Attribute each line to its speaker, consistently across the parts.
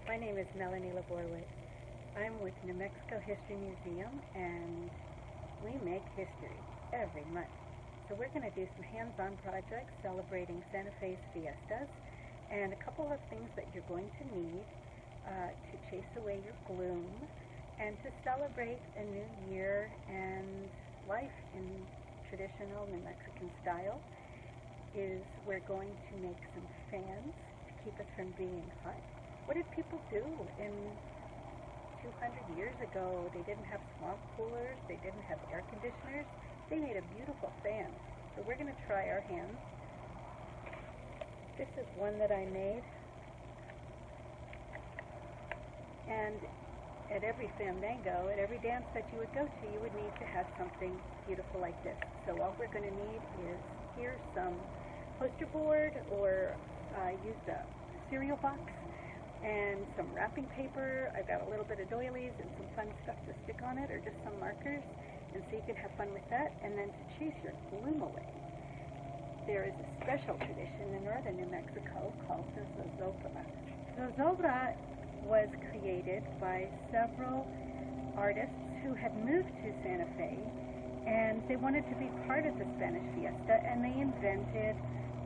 Speaker 1: My name is Melanie Laborowitz. I'm with New Mexico History Museum, and we make history every month. So we're going to do some hands-on projects celebrating Santa Fe's fiestas, and a couple of things that you're going to need to chase away your gloom and to celebrate a new year and life in traditional New Mexican style is we're going to make some fans to keep us from being hot. What did people do in 200 years ago? They didn't have swamp coolers, they didn't have air conditioners. They made a beautiful fan. So we're going to try our hands. This is one that I made. And at every fandango, at every dance that you would go to, you would need to have something beautiful like this. So all we're going to need is here's some poster board, or I used a cereal box, and some wrapping paper. I've got a little bit of doilies and some fun stuff to stick on it, or just some markers, and so you can have fun with that. And then to chase your gloom away, there is a special tradition in northern New Mexico called the zozobra. Zozobra was created by several artists who had moved to Santa Fe, and they wanted to be part of the Spanish fiesta, and they invented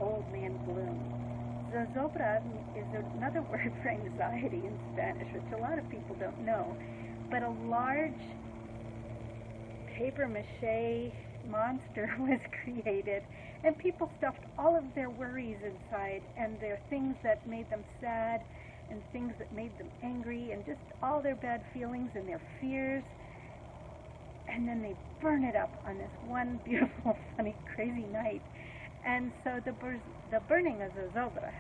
Speaker 1: Old Man Gloom. Zozobra is another word for anxiety in Spanish, which a lot of people don't know, but a large paper mache monster was created, and people stuffed all of their worries inside, and their things that made them sad, and things that made them angry, and just all their bad feelings and their fears, and then they burn it up on this one beautiful, funny, crazy night. And so the burning of zozobra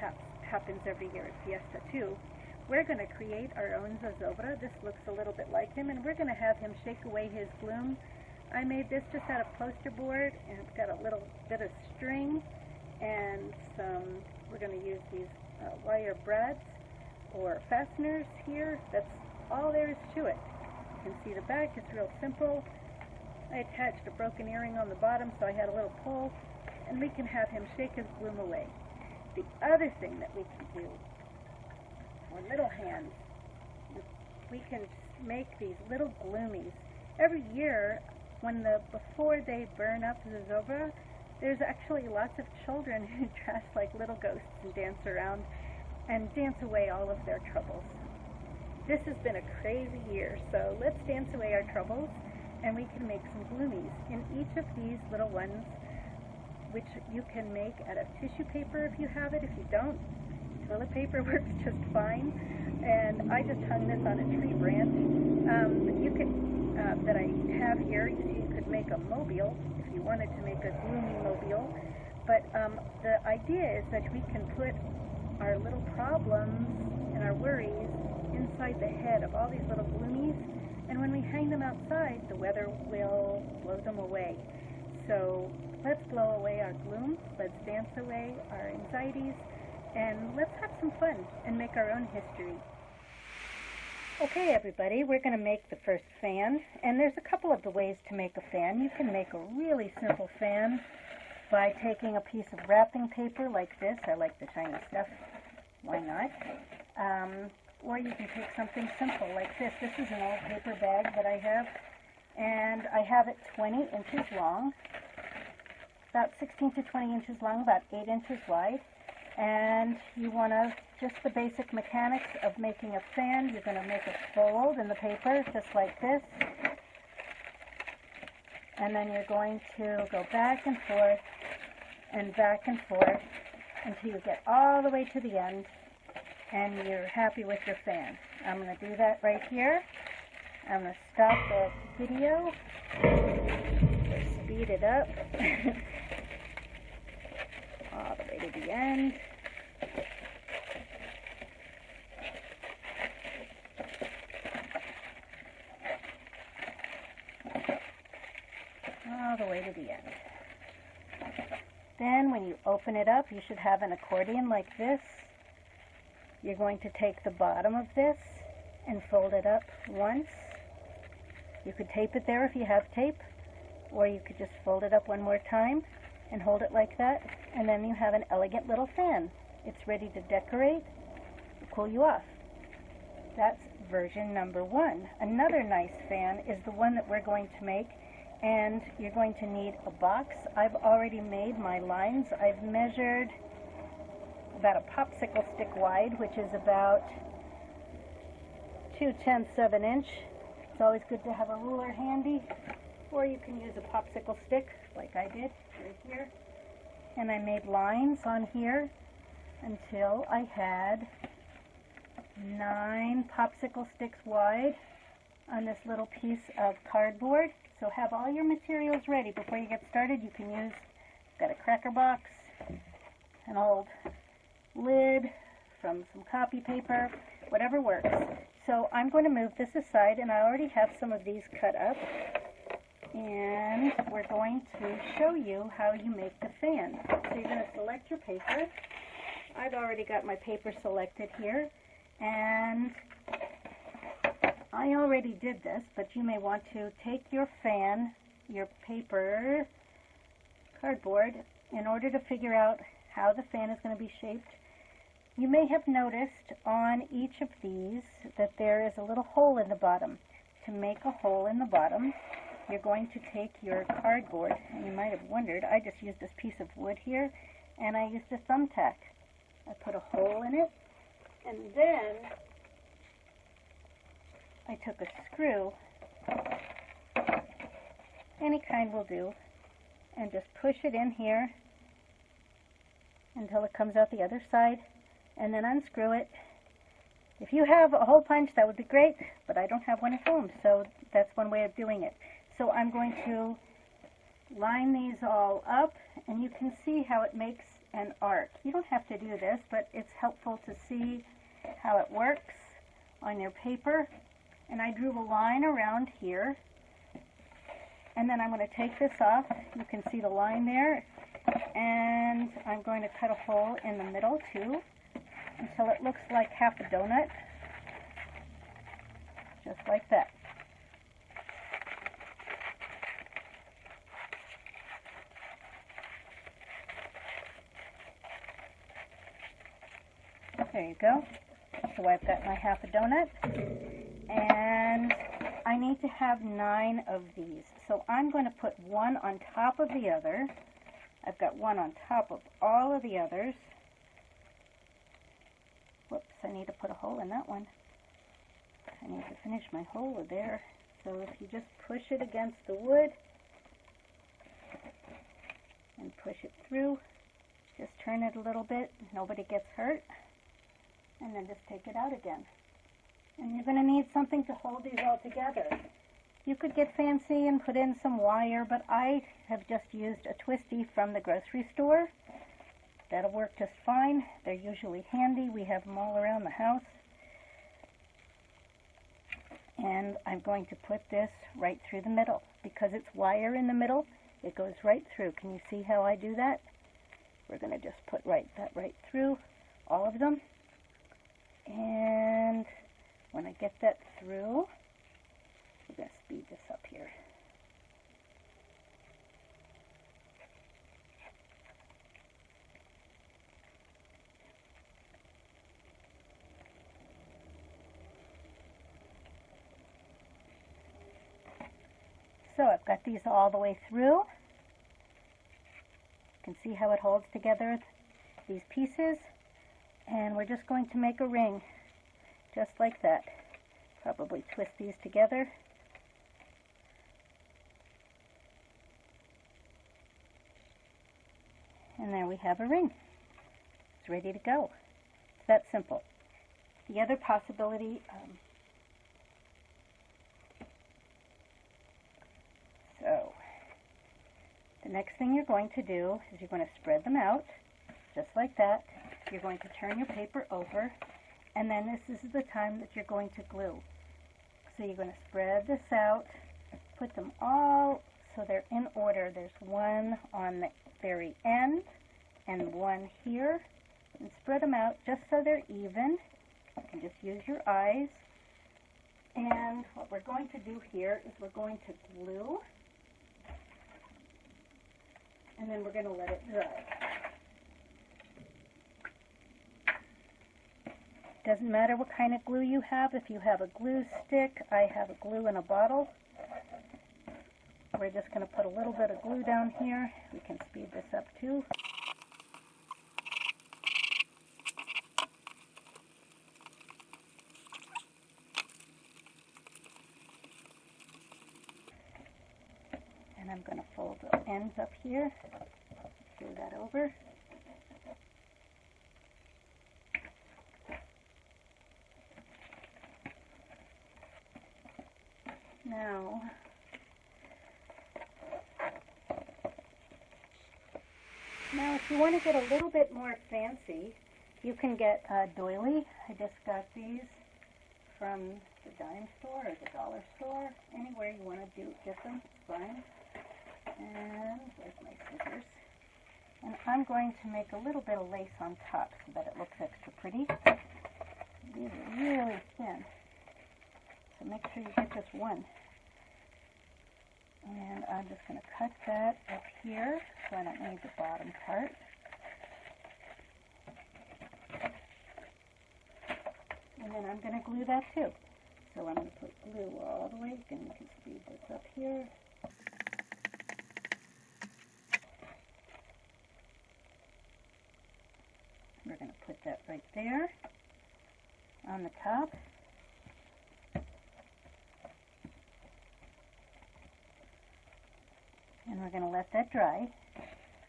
Speaker 1: happens every year at Fiesta too. We're going to create our own zozobra. This looks a little bit like him, and we're going to have him shake away his gloom. I made this just out of poster board, and it's got a little bit of string, and we're going to use these wire brads or fasteners here. That's all there is to it. You can see the back, it's real simple. I attached a broken earring on the bottom, so I had a little pull, and we can have him shake his gloom away. The other thing that we can do for little hands, we can make these little gloomies. Every year, before they burn up the zozobra, there's actually lots of children who dress like little ghosts and dance around and dance away all of their troubles. This has been a crazy year, so let's dance away our troubles, and we can make some gloomies. In each of these little ones, which you can make out of tissue paper if you have it. If you don't, toilet paper works just fine. And I just hung this on a tree branch. But you could, that I have here, you could make a mobile if you wanted to make a gloomy mobile. But the idea is that we can put our little problems and our worries inside the head of all these little gloomies, and when we hang them outside, the weather will blow them away. So let's blow away our gloom, let's dance away our anxieties, and let's have some fun and make our own history. Okay, everybody, we're going to make the first fan, and there's a couple of the ways to make a fan. You can make a really simple fan by taking a piece of wrapping paper like this. I like the shiny stuff. Why not? Or you can take something simple like this. This is an old paper bag that I have, and I have it 20 inches long, about 16 to 20 inches long, about 8 inches wide. And you want to, just the basic mechanics of making a fan, you're going to make a fold in the paper just like this. And then you're going to go back and forth until you get all the way to the end and you're happy with your fan. I'm going to do that right here. I'm going to stop the video, speed it up all the way to the end. All the way to the end. Then when you open it up, you should have an accordion like this. You're going to take the bottom of this and fold it up once. You could tape it there if you have tape, or you could just fold it up one more time and hold it like that, and then you have an elegant little fan. It's ready to decorate, cool you off. That's version number 1. Another nice fan is the one that we're going to make, and you're going to need a box. I've already made my lines. I've measured about a popsicle stick wide, which is about 2/10 of an inch. It's always good to have a ruler handy, or you can use a popsicle stick like I did right here. And I made lines on here until I had 9 popsicle sticks wide on this little piece of cardboard. So have all your materials ready before you get started. You can use, got a cracker box, an old lid from some copy paper, whatever works. So I'm going to move this aside, and I already have some of these cut up, and we're going to show you how you make the fan. So you're going to select your paper. I've already got my paper selected here, and I already did this, but you may want to take your fan, your paper, cardboard, in order to figure out how the fan is going to be shaped. You may have noticed on each of these that there is a little hole in the bottom. To make a hole in the bottom, you're going to take your cardboard, and you might have wondered, I just used this piece of wood here, and I used a thumbtack. I put a hole in it, and then I took a screw, any kind will do, and just push it in here until it comes out the other side, and then unscrew it. If you have a hole punch, that would be great, but I don't have one at home, so that's one way of doing it. So I'm going to line these all up, and you can see how it makes an arc. You don't have to do this, but it's helpful to see how it works on your paper. And I drew a line around here, and then I'm going to take this off. You can see the line there, and I'm going to cut a hole in the middle too until it looks like half a donut, just like that. There you go. So I've got my half a donut, and I need to have 9 of these. So I'm going to put one on top of the other. I've got one on top of all of the others. Whoops, I need to put a hole in that one. I need to finish my hole there. So if you just push it against the wood and push it through, just turn it a little bit, nobody gets hurt, and then just take it out again. And you're going to need something to hold these all together. You could get fancy and put in some wire, but I have just used a twisty from the grocery store. That'll work just fine. They're usually handy. We have them all around the house. And I'm going to put this right through the middle. Because it's wire in the middle, it goes right through. Can you see how I do that? We're going to just put that right through, all of them. And when I get that through, we're going to speed this up here. So I've got these all the way through. You can see how it holds together these pieces. And we're just going to make a ring, just like that. Probably twist these together. And there we have a ring. It's ready to go. It's that simple. The other possibility, so the next thing you're going to do is you're going to spread them out, just like that. You're going to turn your paper over, and then this is the time that you're going to glue. So you're going to spread this out, put them all so they're in order. There's one on the very end and one here, and spread them out just so they're even. You can just use your eyes. And what we're going to do here is we're going to glue, and then we're going to let it dry. Doesn't matter what kind of glue you have. If you have a glue stick, I have a glue in a bottle. We're just going to put a little bit of glue down here. We can speed this up too. And I'm going to fold the ends up here. Glue that over. Now if you want to get a little bit more fancy, you can get a doily. I just got these from the dime store or the dollar store. Anywhere you want to get them, it's fine. And there's my scissors. And I'm going to make a little bit of lace on top so that it looks extra pretty. These are really thin, so make sure you get just one. And I'm just going to cut that up here so I don't need the bottom part. And then I'm going to glue that too. So I'm going to put glue all the way, and you can speed this up here. We're going to put that right there on the top. And we're going to let that dry.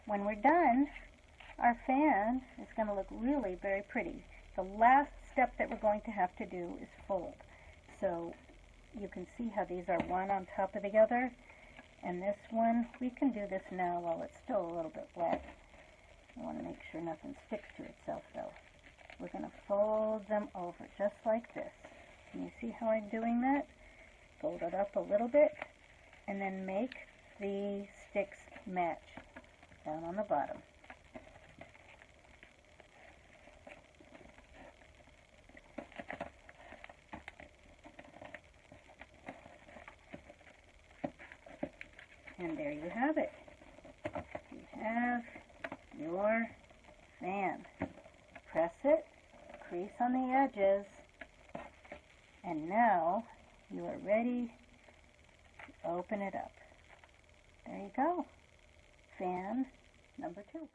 Speaker 1: When we're done, our fan is going to look really very pretty. The last step that we're going to have to do is fold. So you can see how these are one on top of the other. And this one, we can do this now while it's still a little bit wet. I want to make sure nothing sticks to itself though. We're going to fold them over just like this. Can you see how I'm doing that? Fold it up a little bit and then make the sticks match down on the bottom. And there you have it. You have your fan. Press it, crease on the edges, and now you are ready to open it up. There you go. Fan number 2.